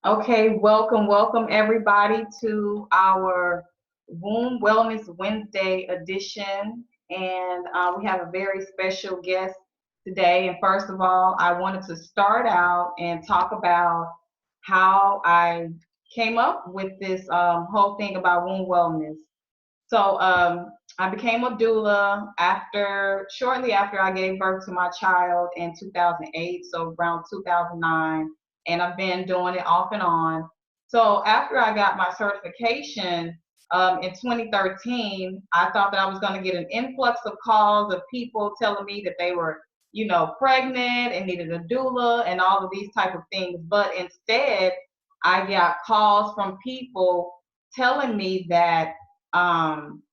Okay, welcome everybody to our Womb Wellness Wednesday edition. And we have a very special guest today. And first of all, I wanted to start out and talk about how I came up with this whole thing about womb wellness. So I became a doula shortly after I gave birth to my child in 2008, so around 2009, and I've been doing it off and on. So after I got my certification in 2013, I thought that I was going to get an influx of calls of people telling me that they were, pregnant and needed a doula and all of these type of things. But instead, I got calls from people telling me that um,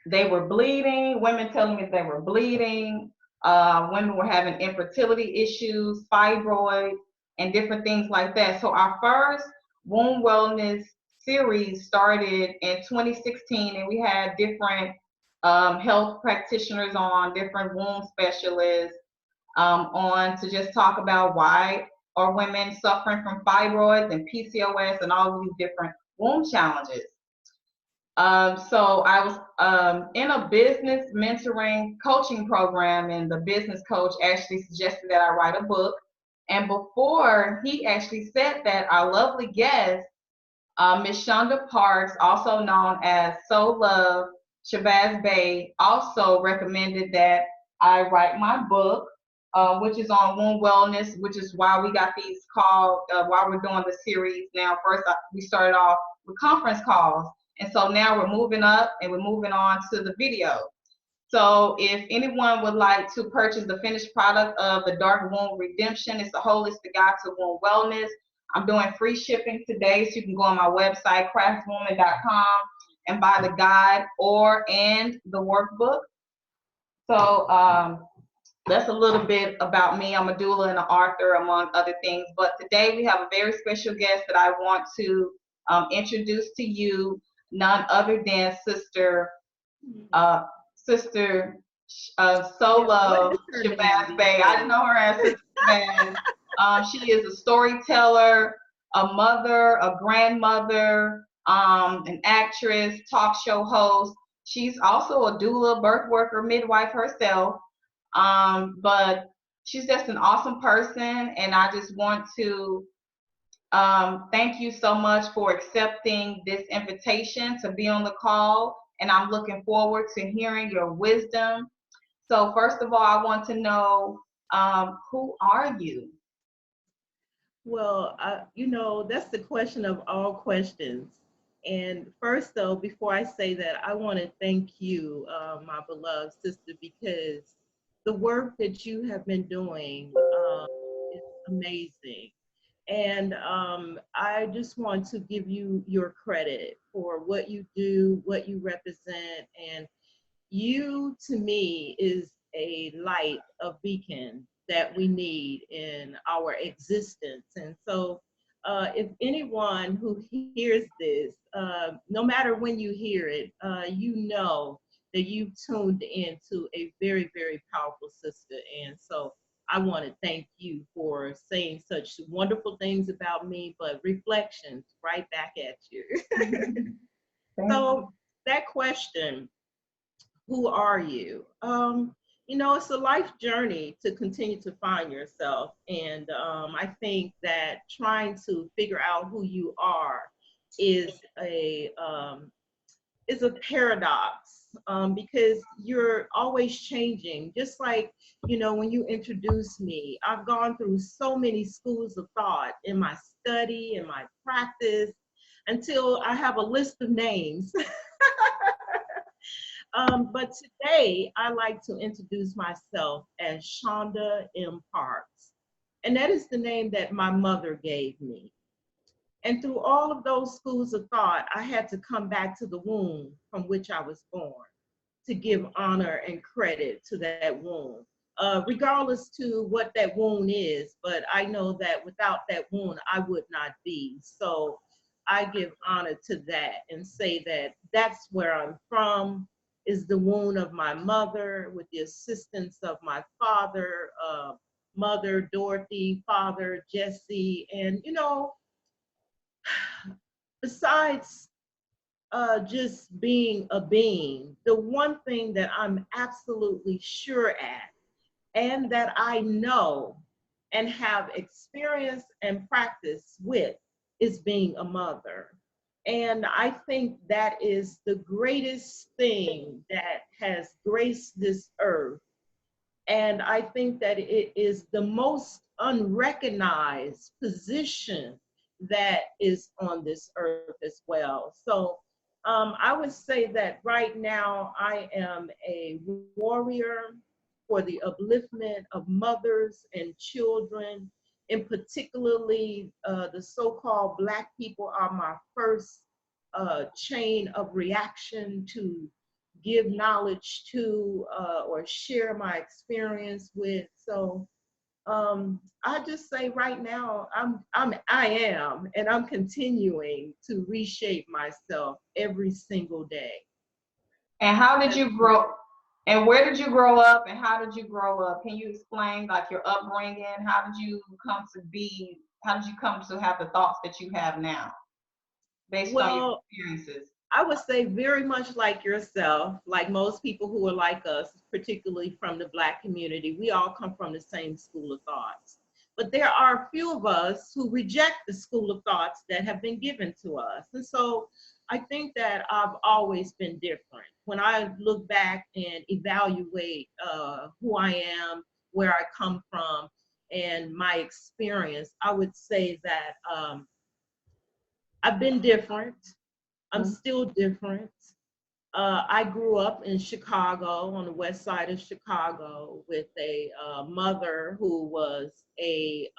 they were bleeding, women telling me they were bleeding, women were having infertility issues, fibroids, and different things like that. So our first womb wellness series started in 2016, and we had different health practitioners on, different womb specialists on to just talk about why are women suffering from fibroids and PCOS and all of these different womb challenges. So I was in a business mentoring coaching program, and the business coach actually suggested that I write a book. And before he actually said that, our lovely guest, Miss Shonda Parks, also known as Soul Love Shabazz Bay, also recommended that I write my book, which is on womb wellness, which is why we got these called, while we're doing the series now. First, we started off with conference calls. And so now we're moving up and we're moving on to the video. So if anyone would like to purchase the finished product of the Dark Womb Redemption, it's a holistic guide to womb wellness. I'm doing free shipping today, so you can go on my website, craftswoman.com, and buy the guide and the workbook. So that's a little bit about me. I'm a doula and an author, among other things. But today we have a very special guest that I want to introduce to you, none other than uh, Sister Solo Shabazz Bay. I know her as Sister Shabazz. She is a storyteller, a mother, a grandmother, an actress, talk show host. She's also a doula, birth worker, midwife herself. But she's just an awesome person, and I just want to thank you so much for accepting this invitation to be on the call, and I'm looking forward to hearing your wisdom. So, first of all, I want to know who are you? Well, that's the question of all questions. And first, though, before I say that, I want to thank you, my beloved sister, because the work that you have been doing is amazing. And I just want to give you your credit for what you do, what you represent. And you, to me, is a light, a beacon that we need in our existence. And so, if anyone who hears this, no matter when you hear it, you know that you've tuned into a very, very powerful sister. And so, I want to thank you for saying such wonderful things about me, but reflections right back at you. Thank you. So, that question, who are you? It's a life journey to continue to find yourself. And I think that trying to figure out who you are is a paradox, because you're always changing. Just like, when you introduce me, I've gone through so many schools of thought in my study, in my practice, until I have a list of names. But today, I like to introduce myself as Shonda M. Parks. And that is the name that my mother gave me. And through all of those schools of thought, I had to come back to the womb from which I was born to give honor and credit to that womb, regardless to what that wound is. But I know that without that wound, I would not be. So I give honor to that and say that that's where I'm from, is the wound of my mother with the assistance of my father, mother Dorothy, father Jesse. And, besides just being a being, the one thing that I'm absolutely sure at and that I know and have experience and practice with is being a mother. And I think that is the greatest thing that has graced this earth. And I think that it is the most unrecognized position that is on this earth as well. So I would say that right now I am a warrior for the upliftment of mothers and children, and particularly the so-called Black people are my first chain of reaction to give knowledge to or share my experience with. So I just say right now I am, and I'm continuing to reshape myself every single day. And how did you grow? And where did you grow up? And how did you grow up? Can you explain like your upbringing? How did you come to be? How did you come to have the thoughts that you have now, based on your Well, experiences? I would say very much like yourself, like most people who are like us, particularly from the Black community, we all come from the same school of thoughts. But there are a few of us who reject the school of thoughts that have been given to us. And so I think that I've always been different. When I look back and evaluate who I am, where I come from, and my experience, I would say that I've been different. I'm still different. I grew up in Chicago, on the west side of Chicago, with a mother who was in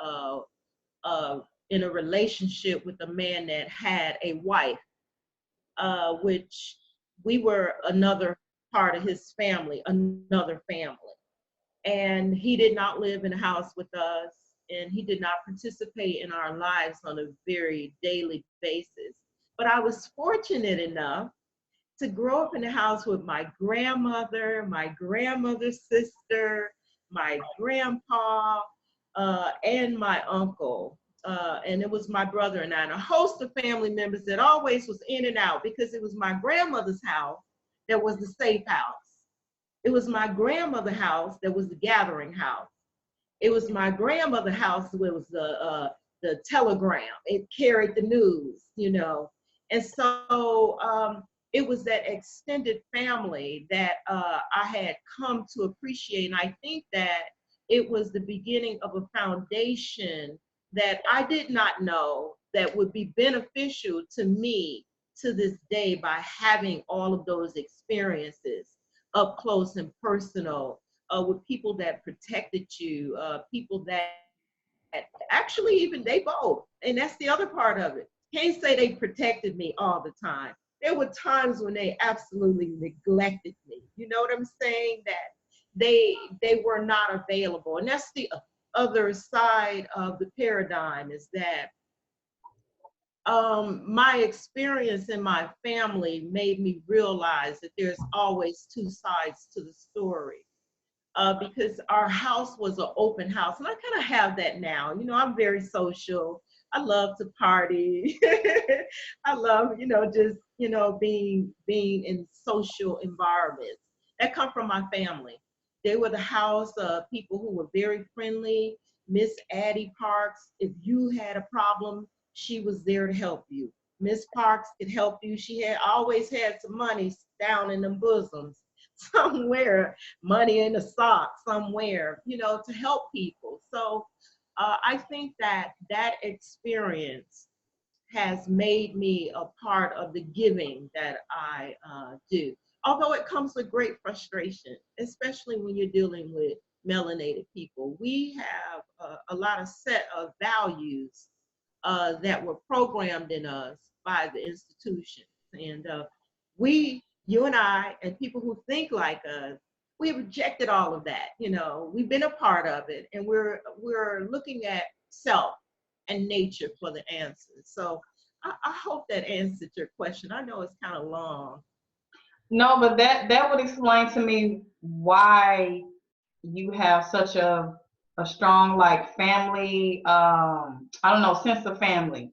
a relationship with a man that had a wife, which we were another part of his family, another family. And he did not live in a house with us, and he did not participate in our lives on a very daily basis. But I was fortunate enough to grow up in the house with my grandmother, my grandmother's sister, my grandpa, and my uncle. And it was my brother and I, and a host of family members that always was in and out, because it was my grandmother's house that was the safe house. It was my grandmother's house that was the gathering house. It was my grandmother's house where it was the telegram. It carried the news, you know. And so it was that extended family that I had come to appreciate. And I think that it was the beginning of a foundation that I did not know that would be beneficial to me to this day, by having all of those experiences up close and personal with people that protected you, people that actually even they both. And that's the other part of it. Can't say they protected me all the time. There were times when they absolutely neglected me. You know what I'm saying? That they were not available. And that's the other side of the paradigm, is that my experience in my family made me realize that there's always two sides to the story. Because our house was an open house, and I kind of have that now. You know, I'm very social. I love to party. I love, just, being in social environments that come from my family. They were the house of people who were very friendly. Miss Addie Parks, if you had a problem, she was there to help you. Miss Parks could help you. She had always had some money down in them bosoms somewhere, money in a sock somewhere, to help people. So I think that experience has made me a part of the giving that I do. Although it comes with great frustration, especially when you're dealing with melanated people. We have a lot of set of values that were programmed in us by the institutions. And you and I, and people who think like us, we rejected all of that. We've been a part of it, and we're looking at self and nature for the answers. So I hope that answered your question. I know it's kind of long. No, but that would explain to me why you have such a strong like family, I don't know, sense of family.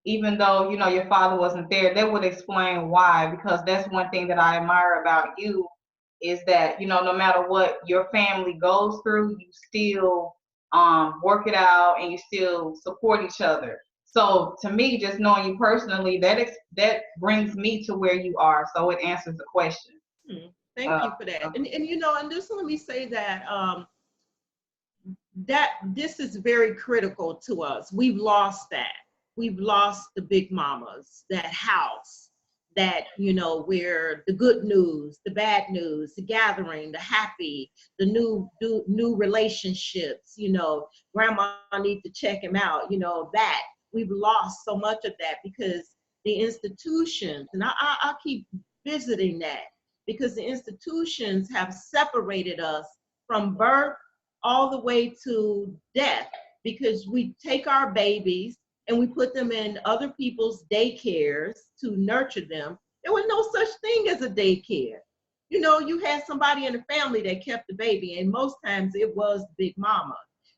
even though, you know, your father wasn't there, they would explain why, because that's one thing that I admire about you is that, you know, no matter what your family goes through, you still work it out and you still support each other. So to me, just knowing you personally, that brings me to where you are. So it answers the question. Thank you for that. And you know, and just let me say that that this is very critical to us. We've lost that. We've lost the big mamas, that house, that, you know, where the good news, the bad news, the gathering, the happy, the new relationships, you know, grandma need to check him out, you know, that. We've lost so much of that because the institutions, and I keep visiting that, because the institutions have separated us from birth all the way to death, because we take our babies and we put them in other people's daycares to nurture them. There was no such thing as a daycare. You know, you had somebody in the family that kept the baby, and most times it was Big Mama,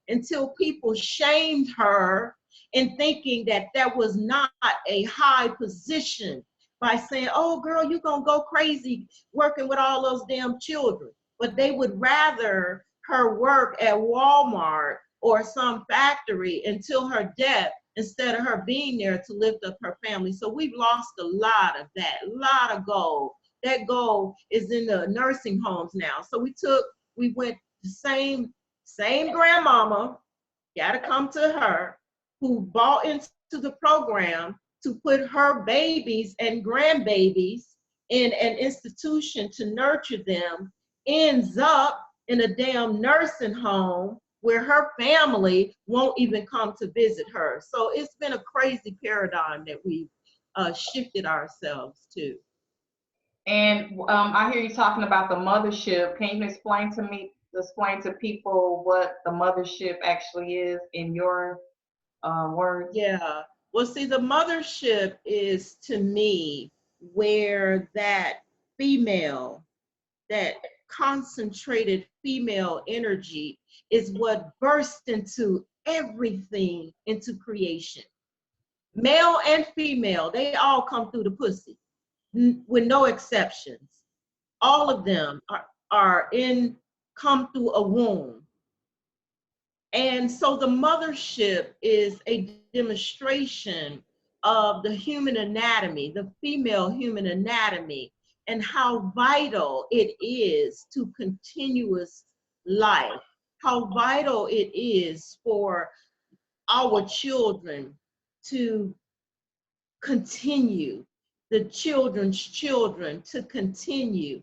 until people shamed her in thinking that that was not a high position by saying, oh girl, you're gonna go crazy working with all those damn children. But they would rather her work at Walmart or some factory until her death instead of her being there to lift up her family. So we've lost a lot of that, a lot of gold. That gold is in the nursing homes now. So we went the same grandmama, gotta come to her, who bought into the program to put her babies and grandbabies in an institution to nurture them, ends up in a damn nursing home where her family won't even come to visit her. So it's been a crazy paradigm that we've shifted ourselves to. And I hear you talking about the mothership. Can you explain to people what the mothership actually is in your words? Yeah. Well, see, the mothership is, to me, where that female, that concentrated female energy is what bursts into everything, into creation. Male and female, they all come through the pussy, with no exceptions. All of them come through a womb. And so the mothership is a demonstration of the human anatomy, the female human anatomy, and how vital it is to continuous life, how vital it is for our children to continue, the children's children to continue.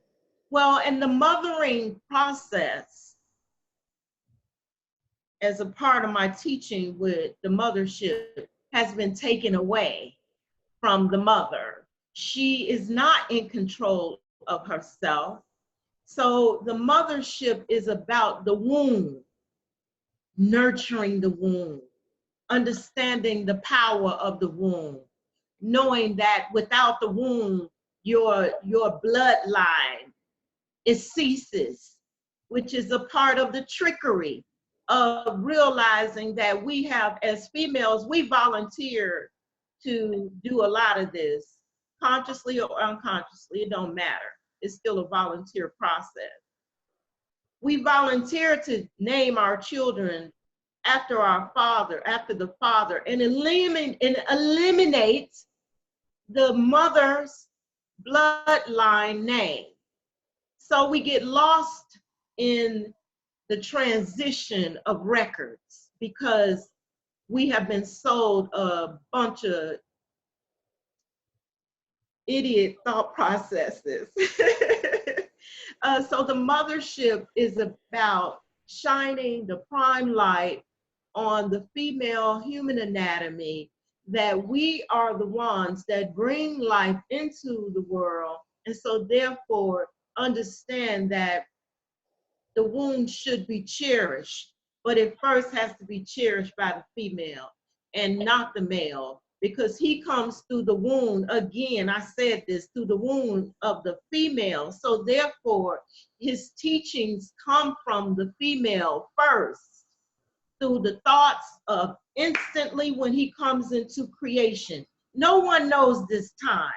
Well, and the mothering process, as a part of my teaching with the mothership, has been taken away from the mother. She is not in control of herself. So the mothership is about the womb, nurturing the womb, understanding the power of the womb, knowing that without the womb, your bloodline, it ceases, which is a part of the trickery of realizing that we have, as females, we volunteer to do a lot of this, consciously or unconsciously, it don't matter. It's still a volunteer process. We volunteer to name our children after the father, and eliminate the mother's bloodline name. So we get lost in the transition of records because we have been sold a bunch of idiot thought processes. So the mothership is about shining the prime light on the female human anatomy, that we are the ones that bring life into the world. And so therefore understand that the womb should be cherished, but it first has to be cherished by the female and not the male, because he comes through the womb. Again, I said this, through the womb of the female. So therefore, his teachings come from the female first, through the thoughts of instantly when he comes into creation. no one knows this time.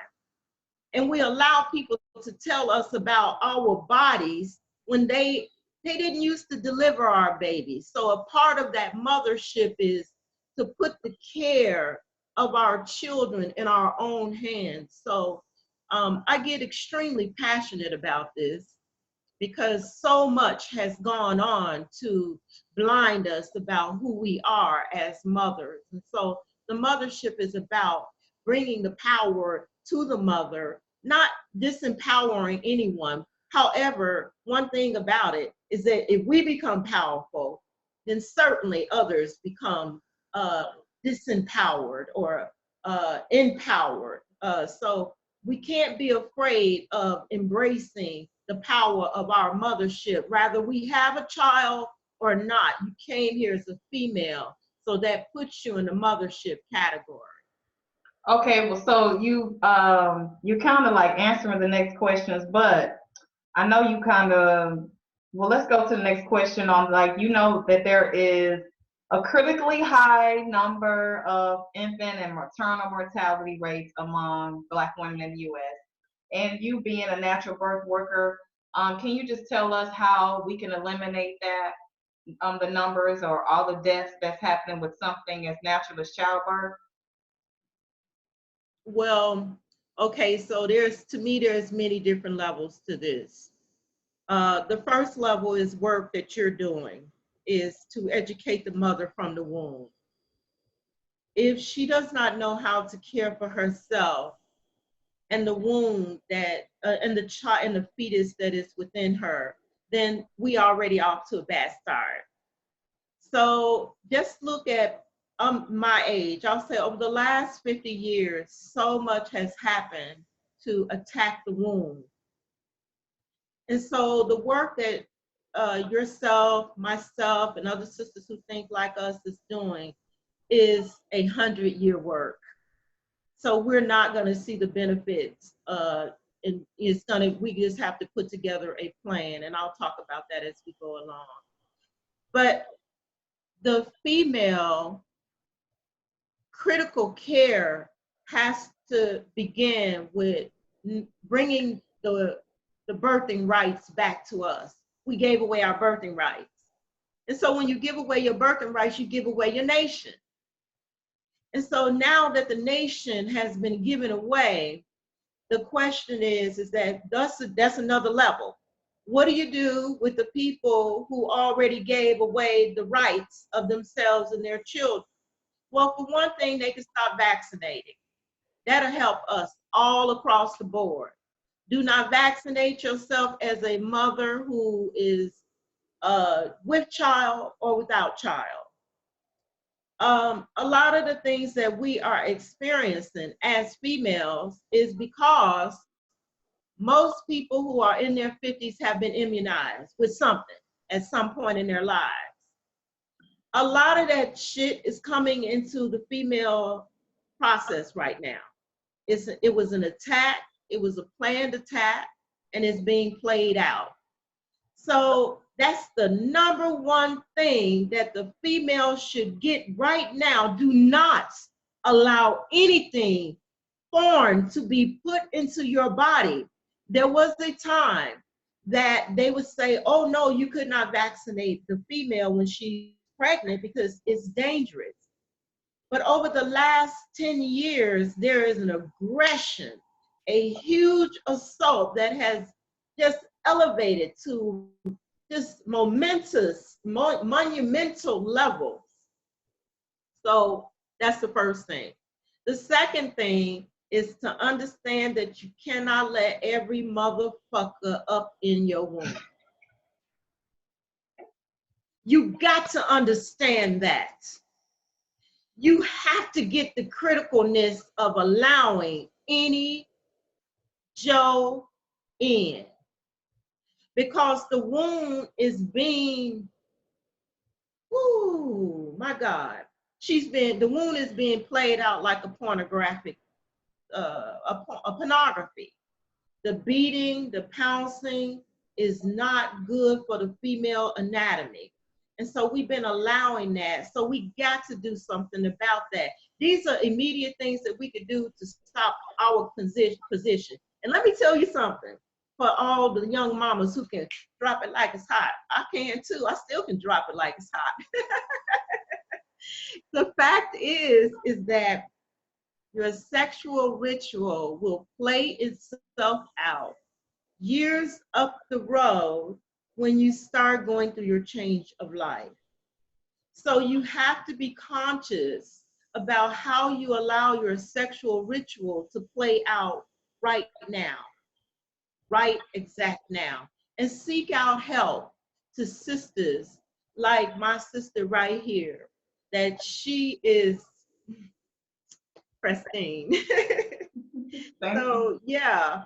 And we allow people to tell us about our bodies when they didn't used to deliver our babies. So a part of that mothership is to put the care of our children in our own hands. So I get extremely passionate about this because so much has gone on to blind us about who we are as mothers. And so the mothership is about bringing the power to the mother, not disempowering anyone. However, one thing about it is that if we become powerful, then certainly others become disempowered or empowered. So we can't be afraid of embracing the power of our mothership. Rather we have a child or not, you came here as a female, so that puts you in the mothership category. Okay, well, so you kind of like answering the next questions, but I know you kind of, well, let's go to the next question on, like, you know that there is a critically high number of infant and maternal mortality rates among Black women in the U.S. And you being a natural birth worker, can you just tell us how we can eliminate that, the numbers or all the deaths that's happening with something as natural as childbirth? Well, okay, so to me, there's many different levels to this. The first level is work that you're doing, is to educate the mother from the womb. If she does not know how to care for herself and the womb that, and the child and the fetus that is within her, then we already off to a bad start. So just look at my age. I'll say over the last 50 years, so much has happened to attack the womb. And so the work that yourself, myself, and other sisters who think like us is doing is 100-year work. So we're not going to see the benefits. And we just have to put together a plan, and I'll talk about that as we go along. But the female critical care has to begin with bringing the birthing rights back to us. We gave away our birthing rights. And so when you give away your birthing rights, you give away your nation. And so now that the nation has been given away, the question is that that's another level. What do you do with the people who already gave away the rights of themselves and their children? Well, for one thing, they can stop vaccinating. That'll help us all across the board. Do not vaccinate yourself as a mother who is with child or without child. A lot of the things that we are experiencing as females is because most people who are in their 50s have been immunized with something at some point in their lives. A lot of that shit is coming into the female process right now. It was an attack, it was a planned attack, and it's being played out. So that's the number one thing that the female should get right now. Do not allow anything foreign to be put into your body. There was a time that they would say, oh no, you could not vaccinate the female when she's pregnant because it's dangerous. But over the last 10 years, there is an aggression, a huge assault that has just elevated to just monumental levels. So that's the first thing. The second thing is to understand that you cannot let every motherfucker up in your womb. You got to understand that. You have to get the criticalness of allowing any Joe in, because the womb is being, ooh, my God, the wound is being played out like a pornographic, a pornography. The beating, the pouncing is not good for the female anatomy. And so we've been allowing that. So we got to do something about that. These are immediate things that we could do to stop our position. And let me tell you something, for all the young mamas who can drop it like it's hot, I can too. I still can drop it like it's hot. The fact is that your sexual ritual will play itself out years up the road when you start going through your change of life. So you have to be conscious about how you allow your sexual ritual to play out right now, right exact now, and seek out help to sisters like my sister right here, that she is pristine. So yeah,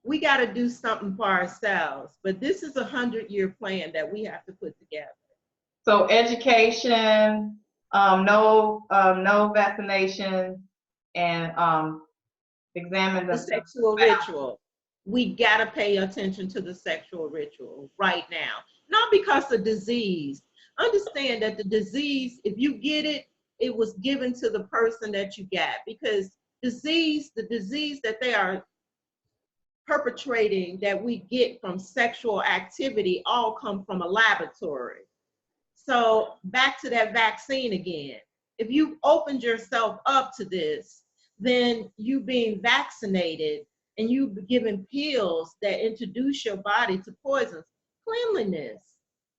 we got to do something for ourselves, but this is a 100-year plan that we have to put together. So education, no vaccination, and examine The sexual ritual. We got to pay attention to the sexual ritual right now. Not because of disease. Understand that the disease, if you get it, it was given to the person that you got, because the disease that they are perpetrating, that we get from sexual activity, all come from a laboratory. So back to that vaccine again. If you opened yourself up to this, then you being vaccinated and you giving pills that introduce your body to poisons. Cleanliness,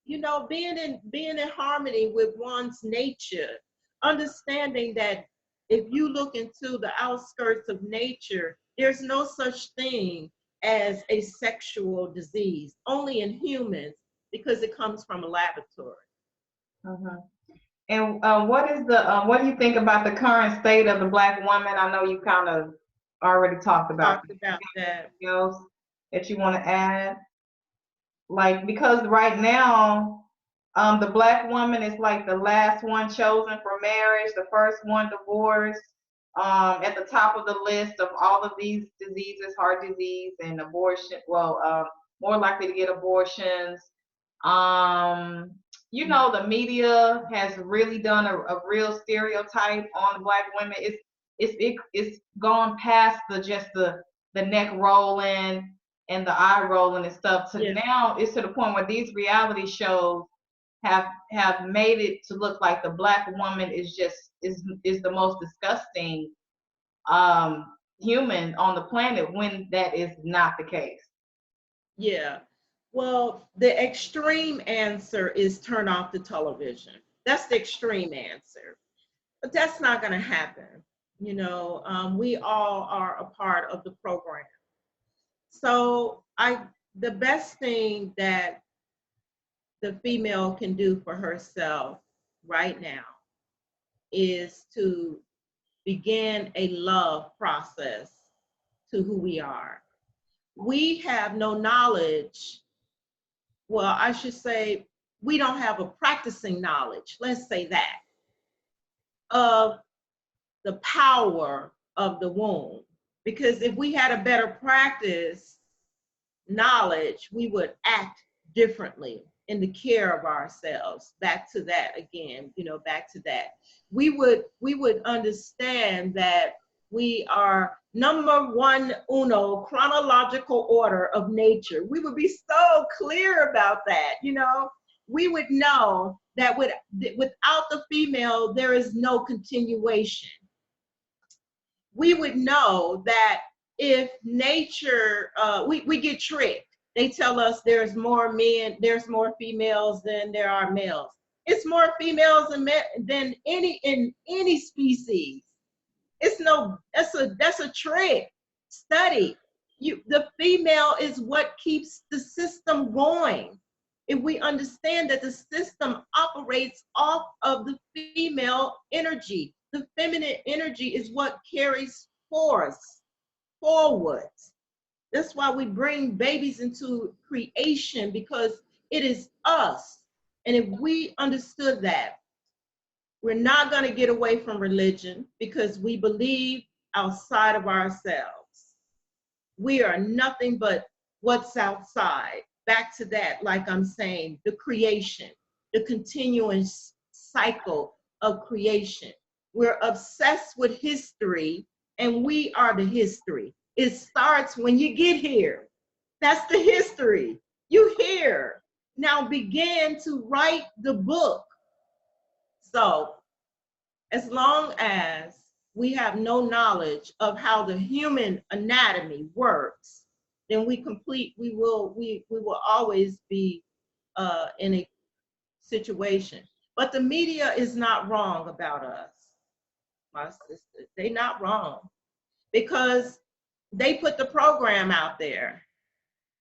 being in harmony with one's nature, understanding that if you look into the outskirts of nature, there's no such thing as a sexual disease, only in humans, because it comes from a laboratory. Mm-hmm. And what do you think about the current state of the Black woman? I know you kind of already talked about that. Else that you want to add? Like, because right now, the Black woman is like the last one chosen for marriage, the first one divorced, at the top of the list of all of these diseases, heart disease and abortion. Well, more likely to get abortions. The media has really done a real stereotype on Black women. It's gone past the neck rolling and the eye rolling and stuff to now it's to the point where these reality shows have made it to look like the Black woman is the most disgusting human on the planet, when that is not the case. Yeah. Well, the extreme answer is turn off the television. That's the extreme answer. But that's not going to happen. We all are a part of the program. So the best thing that the female can do for herself right now is to begin a love process to who we are. We have no knowledge. Well, I should say we don't have a practicing knowledge, let's say that, of the power of the womb. Because if we had a better practice knowledge, we would act differently in the care of ourselves. Back to that again, back to that. We would understand that we are number one, chronological order of nature. We would be so clear about that, We would know that without the female, there is no continuation. We would know that if nature, we get tricked. They tell us there's more females than there are males. It's more females than in any species. That's a trick. Study. The female is what keeps the system going. If we understand that the system operates off of the female energy, the feminine energy is what carries force forward. That's why we bring babies into creation, because it is us. And if we understood that, we're not going to get away from religion, because we believe outside of ourselves. We are nothing but what's outside. Back to that, like I'm saying, the creation. the continuous cycle of creation. We're obsessed with history, and we are the history. It starts when you get here. That's the history. You here. Now begin to write the book. So as long as we have no knowledge of how the human anatomy works, then we will always be in a situation. But the media is not wrong about us, my sister. They're not wrong, because they put the program out there.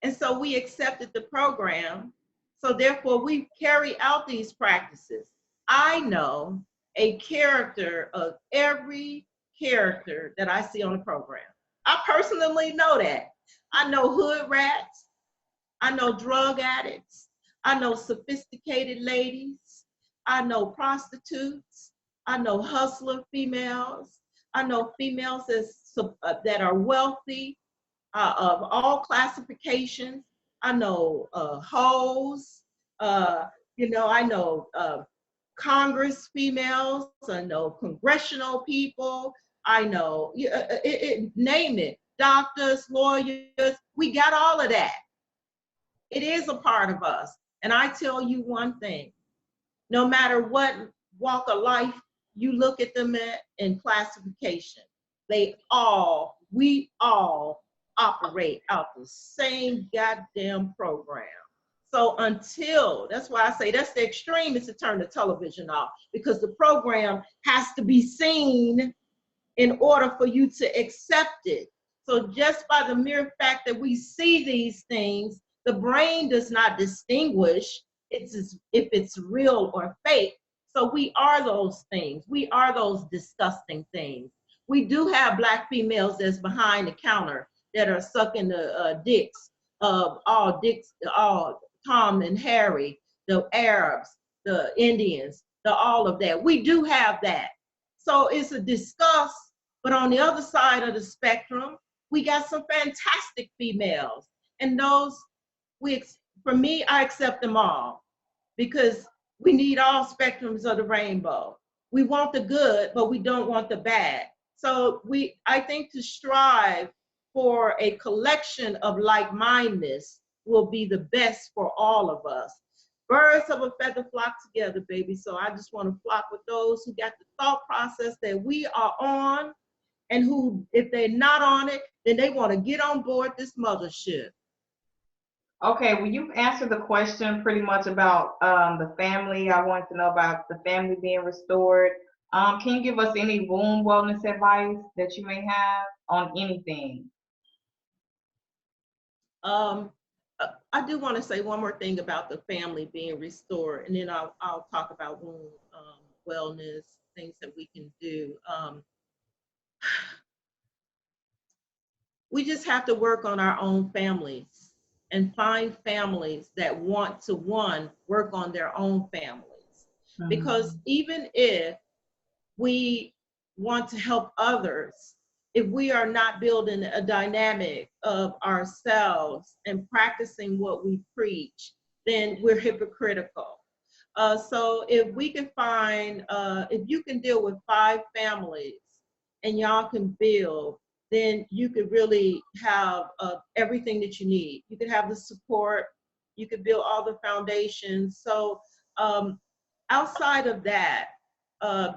And so we accepted the program. So therefore we carry out these practices. I know a character of every character that I see on the program. I personally know that. I know hood rats. I know drug addicts. I know sophisticated ladies. I know prostitutes. I know hustler females. I know females that are wealthy, of all classifications. I know hoes. I know Congress females. I know congressional people. I know, name it, doctors, lawyers. We got all of that. It is a part of us. And I tell you one thing, no matter what walk of life you look at them in classification, we all operate out the same goddamn program. So that's why I say that's the extreme, is to turn the television off, because the program has to be seen in order for you to accept it. So just by the mere fact that we see these things, the brain does not distinguish if it's real or fake. So we are those things. We are those disgusting things. We do have Black females that's behind the counter that are sucking the dicks of all Tom and Harry, the Arabs, the Indians, all of that. We do have that. So it's a disgust. But on the other side of the spectrum, we got some fantastic females. And those, for me, I accept them all, because we need all spectrums of the rainbow. We want the good, but we don't want the bad. So I think to strive for a collection of like-mindedness will be the best for all of us. Birds of a feather flock together, baby. So I just want to flock with those who got the thought process that we are on, and who, if they're not on it, then they want to get on board this mothership. Okay, well, you've answered the question pretty much about the family. I wanted to know about the family being restored. Can you give us any womb wellness advice that you may have on anything? I do want to say one more thing about the family being restored, and then I'll talk about womb wellness, things that we can do. We just have to work on our own families and find families that want to, work on their own families. Mm-hmm. Because even if we want to help others, if we are not building a dynamic of ourselves and practicing what we preach, then we're hypocritical. So if we can find, if you can deal with 5 families and y'all can build, then you could really have everything that you need. You could have the support, you could build all the foundations. So outside of that,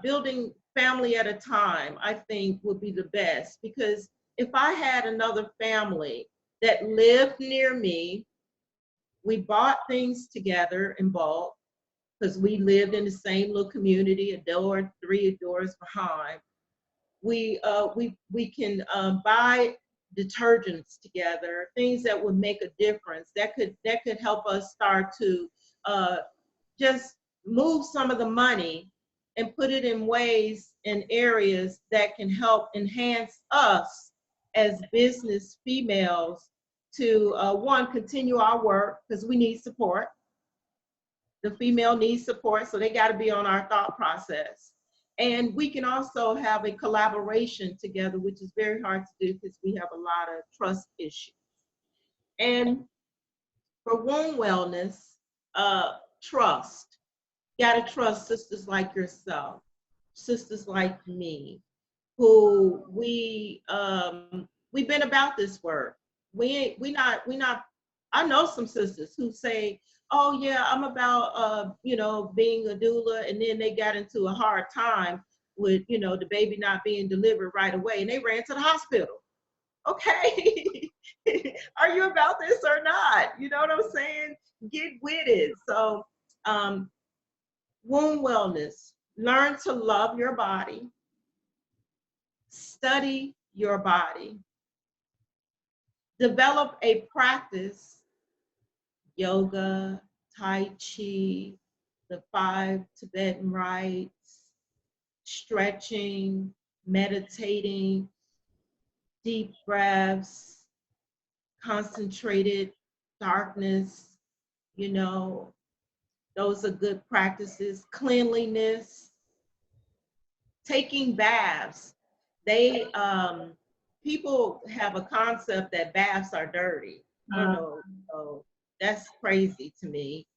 building family at a time, I think would be the best, because if I had another family that lived near me, we bought things together in bulk, because we lived in the same little community, a door, 3 doors behind. We can buy detergents together, things that would make a difference, that could help us start to just move some of the money and put it in ways and areas that can help enhance us as business females to continue our work, because we need support. The female needs support, so they got to be on our thought process. And we can also have a collaboration together, which is very hard to do because we have a lot of trust issues. And for womb wellness, trust. got to trust sisters like yourself, sisters like me, who we've been about this work. We not. I know some sisters who say, "Oh yeah, I'm about being a doula," and then they got into a hard time with the baby not being delivered right away, and they ran to the hospital. Okay, are you about this or not? You know what I'm saying? Get with it. So, womb wellness. Learn to love your body. Study your body. Develop a practice, yoga, Tai Chi, the 5 Tibetan rites, stretching, meditating, deep breaths, concentrated darkness, those are good practices. Cleanliness, taking baths. They people have a concept that baths are dirty. No, so that's crazy to me.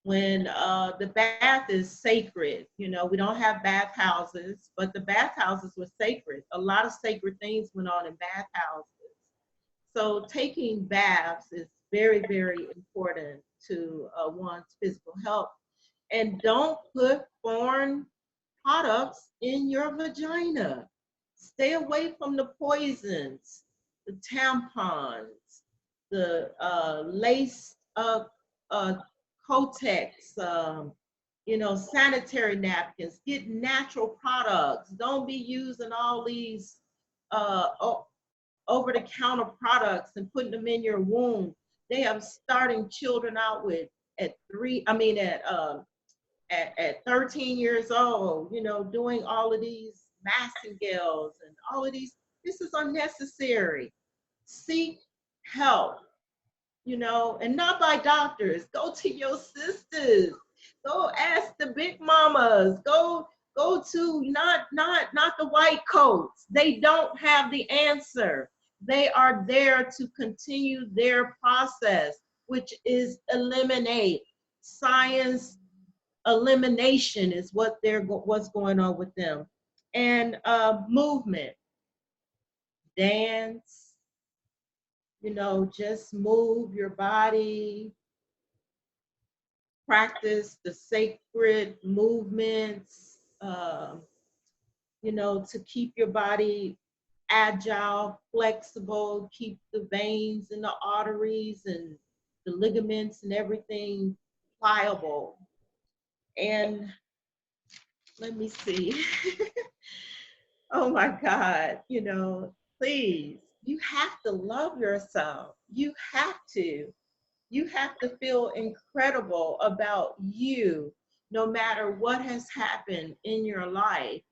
When the bath is sacred, we don't have bathhouses, but the bathhouses were sacred. A lot of sacred things went on in bathhouses. So taking baths is very, very important to one's physical health. And don't put foreign products in your vagina. Stay away from the poisons, the tampons, the laced up Kotex, sanitary napkins. Get natural products. Don't be using all these over-the-counter products and putting them in your womb. They have starting children out with at 13 years old, doing all of these Massengales and all of these. This is unnecessary. Seek help, and not by doctors. Go to your sisters. Go ask the big mamas. Go to not the white coats. They don't have the answer. They are there to continue their process, which is eliminate. Science elimination is what's going on with them. And movement, dance, just move your body, practice the sacred movements, to keep your body agile, flexible, keep the veins and the arteries and the ligaments and everything pliable. And let me see. Oh my God, please, you have to love yourself. You have to. You have to feel incredible about you, no matter what has happened in your life.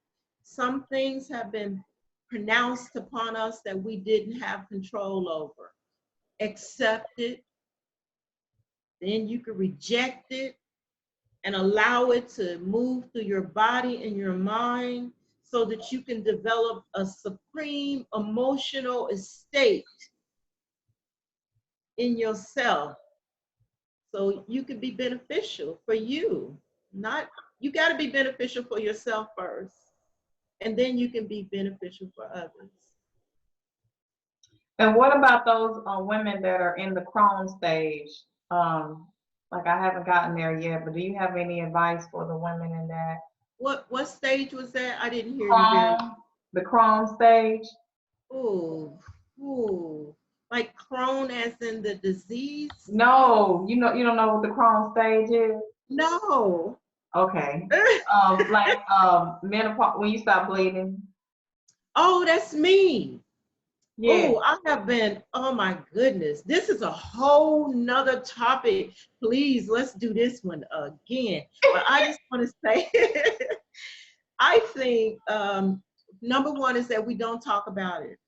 Some things have been pronounced upon us that we didn't have control over. Accept it. Then you can reject it and allow it to move through your body and your mind so that you can develop a supreme emotional state in yourself so you can be beneficial for you. You got to be beneficial for yourself first, and then you can be beneficial for others. And what about those women that are in the Crohn stage? Like I haven't gotten there yet, but do you have any advice for the women in that? What stage was that? I didn't hear Crohn, you. the Crohn stage. Ooh. Like Crohn as in the disease? No, you don't know what the Crohn stage is? No. Okay. Menopause, when you stop bleeding. Oh, that's me. Yeah. Oh, I have been, oh my goodness. This is a whole nother topic. Please, let's do this one again. But I just want to say, I think number one is that we don't talk about it.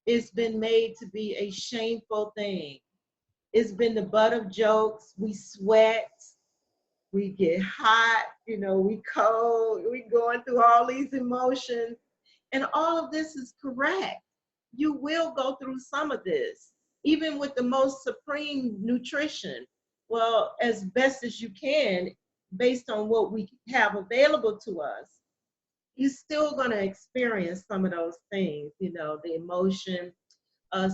It's been made to be a shameful thing. It's been the butt of jokes. We sweat, we get hot, we cold, we going through all these emotions. And all of this is correct. You will go through some of this, even with the most supreme nutrition. Well, as best as you can, based on what we have available to us, you're still going to experience some of those things, you know, the emotion.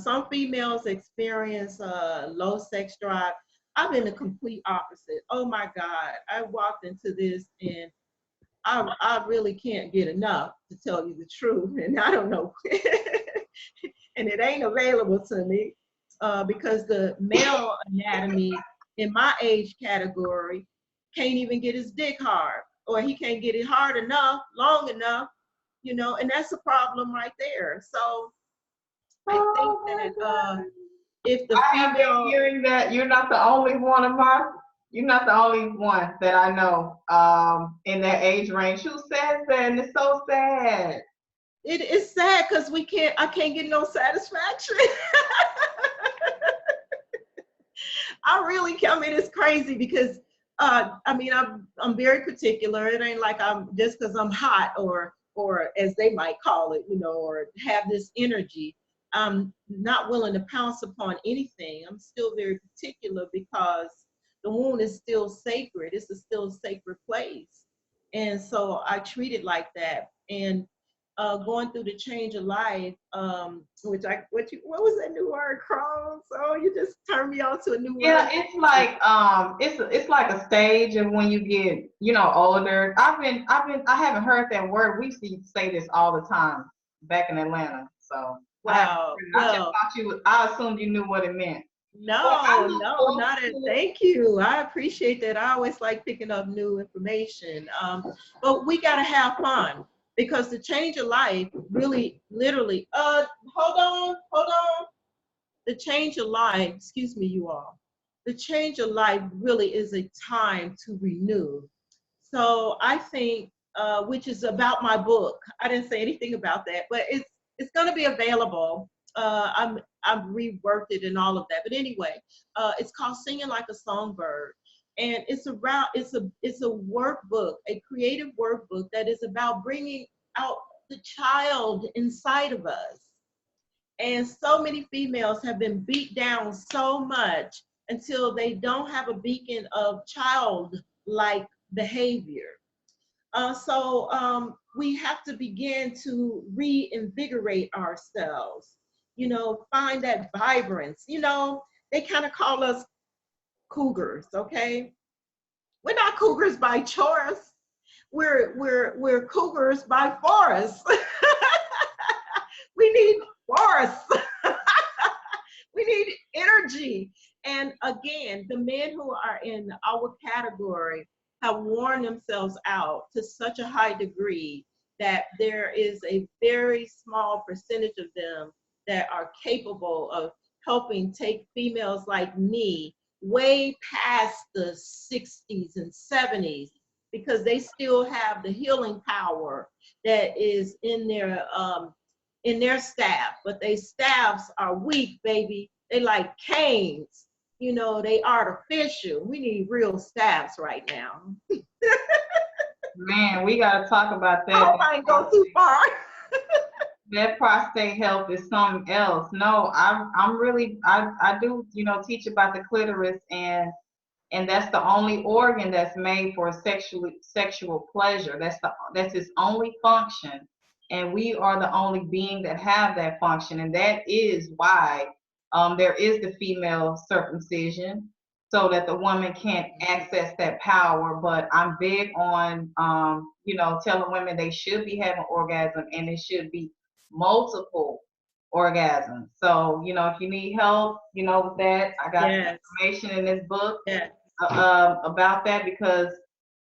Some females experience low sex drive. I've been the complete opposite. Oh my God, I walked into this and I really can't get enough, to tell you the truth. And I don't know, and it ain't available to me because the male anatomy in my age category can't even get his dick hard, or he can't get it hard enough, long enough, you know, and that's a problem right there. So I think Oh my that God. if the I have been female, hearing that you're not the only one of my, you're not the only one that I know in that age range who says that, and it's so sad. it is sad because I can't get no satisfaction. I really, I mean, it's crazy because I mean, I'm very particular. It ain't like I'm just because I'm hot or as they might call it, you know, or have this energy. I'm not willing to pounce upon anything. I'm still very particular because the wound is still sacred. It's a still sacred place, and so I treat it like that. And going through the change of life, what was that new word, Crohn's? Oh, you just turned me on to a new Yeah, word. it's like a stage of when you get, you know, older. I haven't heard that word. We used to say this all the time back in Atlanta. So Wow. I just Well, thought I assumed you knew what it meant. But I no, look no, forward not it. to it. Thank you. I appreciate that. I always like picking up new information. But we gotta have fun because the change of life really, literally. Hold on. The change of life. Excuse me, you all. The change of life really is a time to renew. So I think, which is about my book. I didn't say anything about that, but it's going to be available. I've reworked it and all of that. But anyway, it's called Singing Like a Songbird, and it's a workbook, a creative workbook that is about bringing out the child inside of us. And so many females have been beat down so much until they don't have a beacon of childlike behavior. So we have to begin to reinvigorate ourselves, you know, find that vibrance. You know, they kind of call us cougars, okay? We're not cougars by choice. We're cougars by force. We need force. We need energy. And again, the men who are in our category have worn themselves out to such a high degree that there is a very small percentage of them that are capable of helping take females like me way past the 60s and 70s because they still have the healing power that is in their staff, but they staffs are weak, baby. They like canes, you know, they artificial. We need real staffs right now. Man, we gotta talk about I that. hope I ain't go too far. That prostate health is something else. No, I'm really I do, you know, teach about the clitoris, and that's the only organ that's made for sexual pleasure. That's its only function, and we are the only being that have that function, and that is why there is the female circumcision, so that the woman can't access that power. But I'm big on you know, telling women they should be having orgasm, and it should be multiple orgasms. So, you know, if you need help, you know, with that, I got some Yes, information in this book yes, about that, because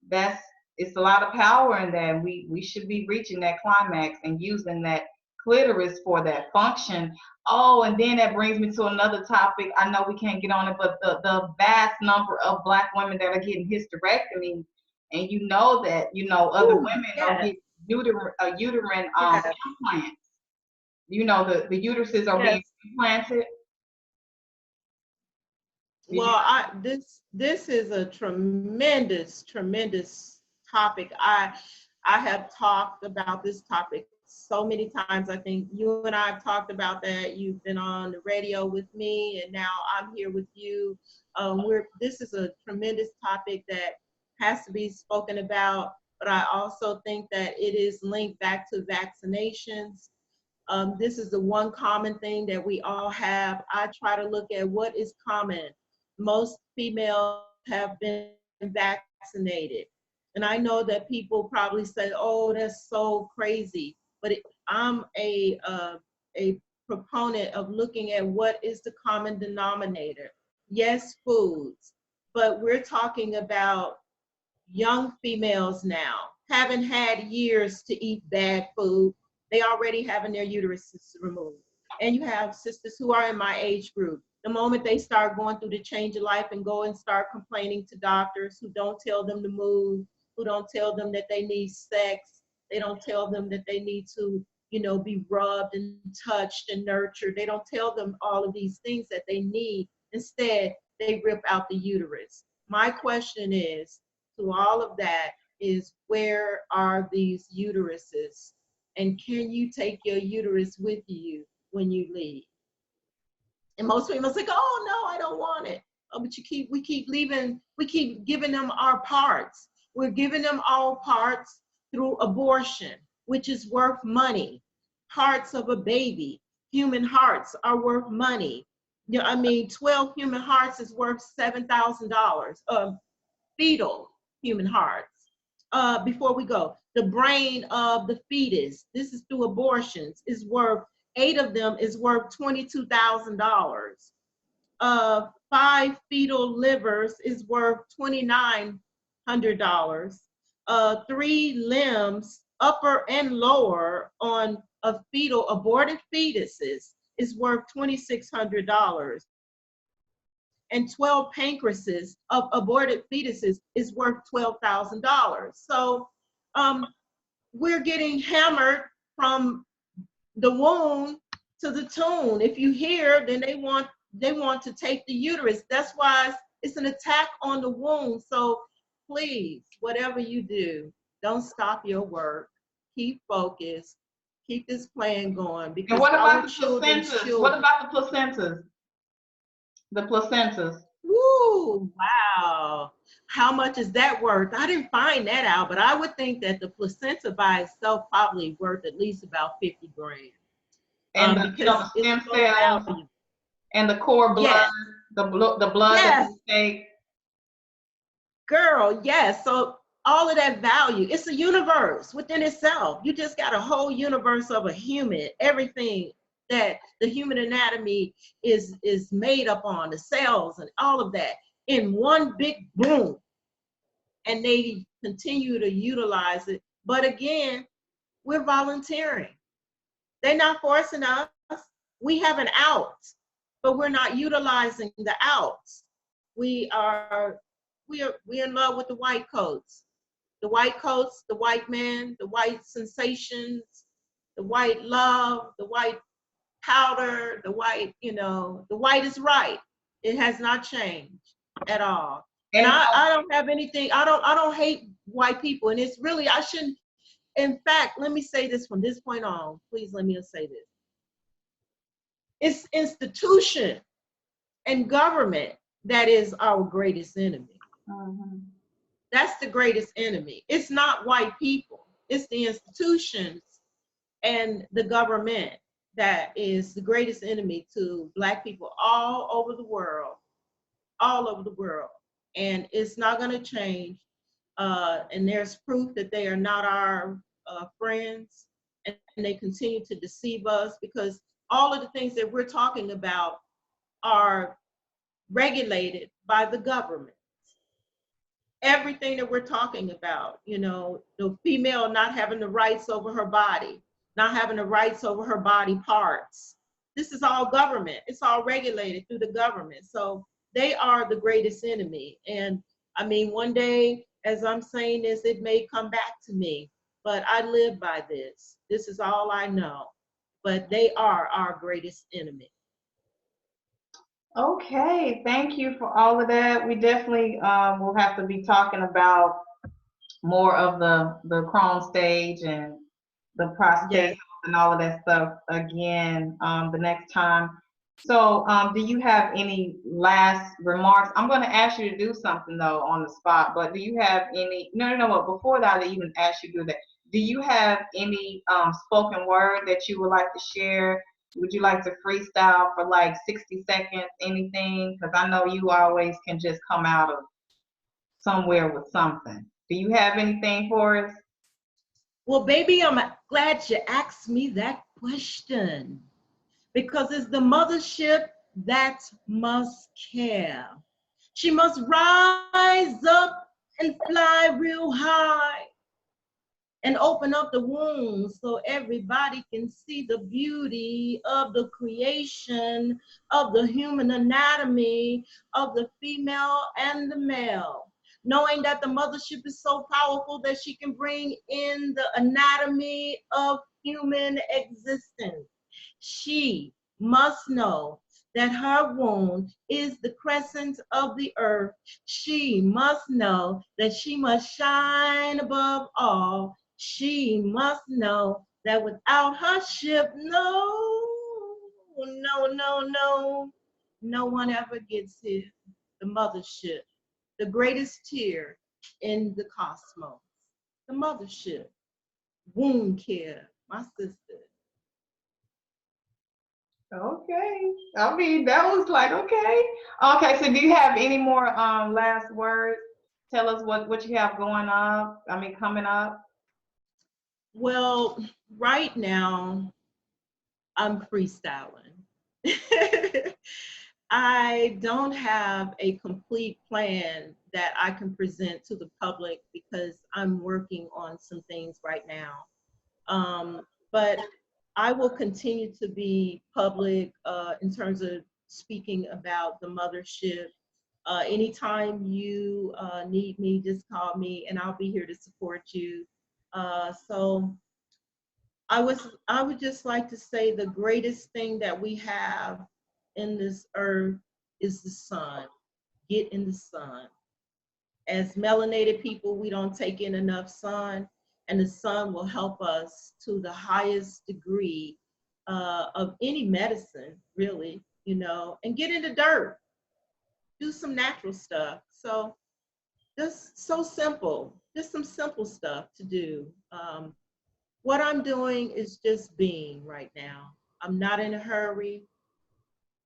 that's it's a lot of power in that. And we should be reaching that climax and using that clitoris for that function. Oh, and then that brings me to another topic. I know we can't get on it, but the vast number of Black women that are getting hysterectomy, and you know that, you know, other ooh, women are yes, getting uterine yes, implants. You know, the uteruses are being yes. implanted. Did you? Well, this is a tremendous topic. I have talked about this topic so many times. I think you and I have talked about that. You've been on the radio with me, and now I'm here with you. This is a tremendous topic that has to be spoken about, but I also think that it is linked back to vaccinations. This is the one common thing that we all have. I try to look at what is common. Most females have been vaccinated. And I know that people probably say, oh, that's so crazy. But I'm a proponent of looking at what is the common denominator. Yes, foods, but we're talking about young females now haven't had years to eat bad food. They already having their uteruses removed. And you have sisters who are in my age group. The moment they start going through the change of life and go and start complaining to doctors who don't tell them to move, who don't tell them that they need sex, they don't tell them that they need to, be rubbed and touched and nurtured. They don't tell them all of these things that they need. Instead, they rip out the uterus. My question is, to all of that is, where are these uteruses? And can you take your uterus with you when you leave? And most people say, oh no, I don't want it. Oh, but we keep giving them our parts. We're giving them all parts through abortion, which is worth money. Parts of a baby, human hearts are worth money. 12 human hearts is worth $7,000. Fetal human hearts. Before we go, the brain of the fetus, this is through abortions, is worth, 8 of them is worth $22,000. 5 fetal livers is worth $2,900. 3 limbs, upper and lower, on a fetal aborted fetuses is worth $2,600. And 12 pancreases of aborted fetuses is worth $12,000. So we're getting hammered from the womb to the tomb. If you hear, then they want to take the uterus. That's why it's an attack on the womb. So please, whatever you do, don't stop your work. Keep focused. Keep this plan going. Because and what about our the children's placentas? children. What about the placentas? The placentas. Woo, wow. How much is that worth? I didn't find that out, but I would think that the placenta by itself probably worth at least about 50 grand. And Because the stem it's so cells valuable. and the cord blood, Yes. the blood Yes. that you take. Girl, yes. So all of that value, it's a universe within itself. You just got a whole universe of a human, everything that the human anatomy is made up on, the cells and all of that in one big boom. And they continue to utilize it. But again, we're volunteering. They're not forcing us. We have an out, but we're not utilizing the outs. We're in love with the white coats. The white coats, the white man, the white sensations, the white love, the white powder, the white, the white is right. It has not changed at all. And I don't have anything, I don't hate white people. And it's really, I shouldn't, in fact, let me say this from this point on, please let me say this. It's institution and government that is our greatest enemy. Mm-hmm. That's the greatest enemy. It's not white people. It's the institutions and the government that is the greatest enemy to Black people all over the world, all over the world. And it's not going to change. And there's proof that they are not our friends, and they continue to deceive us, because all of the things that we're talking about are regulated by the government. Everything that we're talking about, the female not having the rights over her body, not having the rights over her body parts. This is all government. It's all regulated through the government. So they are the greatest enemy. And I mean, one day, as I'm saying this, it may come back to me, but I live by this. This is all I know. But they are our greatest enemy. Okay, thank you for all of that. We definitely will have to be talking about more of the Crohn stage and the prostate, yes, and all of that stuff again the next time. So, do you have any last remarks? I'm going to ask you to do something though on the spot, but do you have any? No. But before that, I even ask you to do that. Do you have any spoken word that you would like to share? Would you like to freestyle for like 60 seconds? Anything? Because I know you always can just come out of somewhere with something. Do you have anything for us? Well, baby, I'm glad you asked me that question because it's the mothership that must care. She must rise up and fly real high and open up the womb so everybody can see the beauty of the creation of the human anatomy of the female and the male. Knowing that the mothership is so powerful that she can bring in the anatomy of human existence. She must know that her womb is the crescent of the earth. She must know that she must shine above all. She must know that without her ship, no one ever gets here. The mothership, the greatest tier in the cosmos, the mothership, womb care, my sister. Okay. I mean, that was like, okay. Okay, so do you have any more last words? Tell us what you have going up. I mean, coming up. Well, right now, I'm freestyling. I don't have a complete plan that I can present to the public because I'm working on some things right now. But I will continue to be public in terms of speaking about the mothership. Anytime you need me, just call me and I'll be here to support you. So I would just like to say the greatest thing that we have in this earth is the sun. Get in the sun. As melanated people, we don't take in enough sun, and the sun will help us to the highest degree of any medicine, really, and get in the dirt, do some natural stuff. So just so simple, just some simple stuff to do. What I'm doing is just being right now. I'm not in a hurry.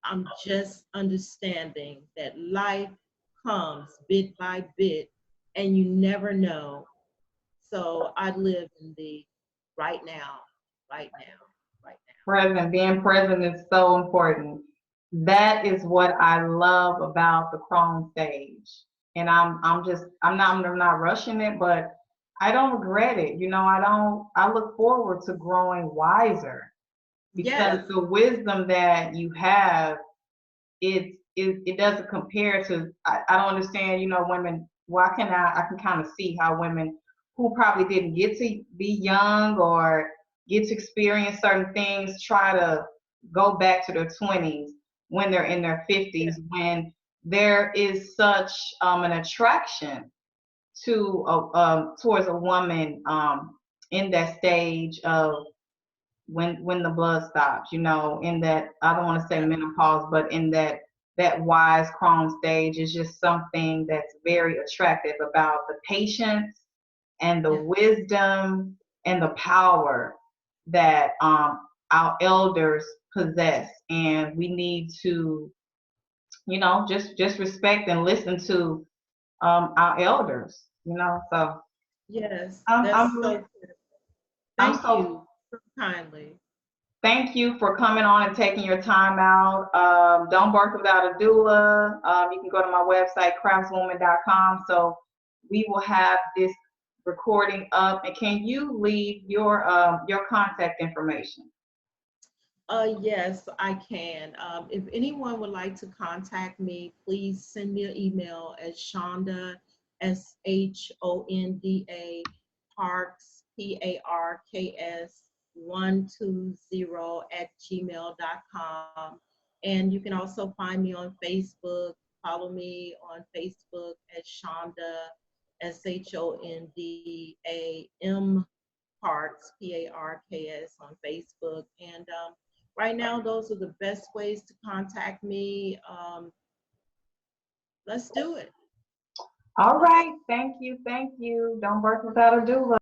I'm just understanding that life comes bit by bit and you never know. So I live in the right now, right now, right Present, being present is so important. That is what I love about the Chrome stage. And I'm not rushing it, but I don't regret it. I look forward to growing wiser now. because Yes, the wisdom that you have, it doesn't compare to, I don't understand, women, well, I can kind of see how women who probably didn't get to be young or get to experience certain things try to go back to their 20s when they're in their 50s, when there is such an attraction towards a woman in that stage of when the blood stops, in that, I don't want to say menopause, but in that wise Crohn stage is just something that's very attractive about the patience and the yeah, wisdom and the power that our elders possess, and we need to, just respect and listen to our elders. So yes, I'm that's I'm so really good. I'm Thank so you so kindly. Thank you for coming on and taking your time out. Don't birth without a doula. You can go to my website, craftswoman.com. So we will have this recording up. And can you leave your contact information? Yes, I can. If anyone would like to contact me, please send me an email at Shonda, Shonda, Parks, Parks, 120 at gmail.com. And you can also find me on Facebook. Follow me on Facebook at Shonda, Shondam Parks, Parks on Facebook. And right now, those are the best ways to contact me. Let's do it. All right. Thank you. Thank you. Don't birth without a doula.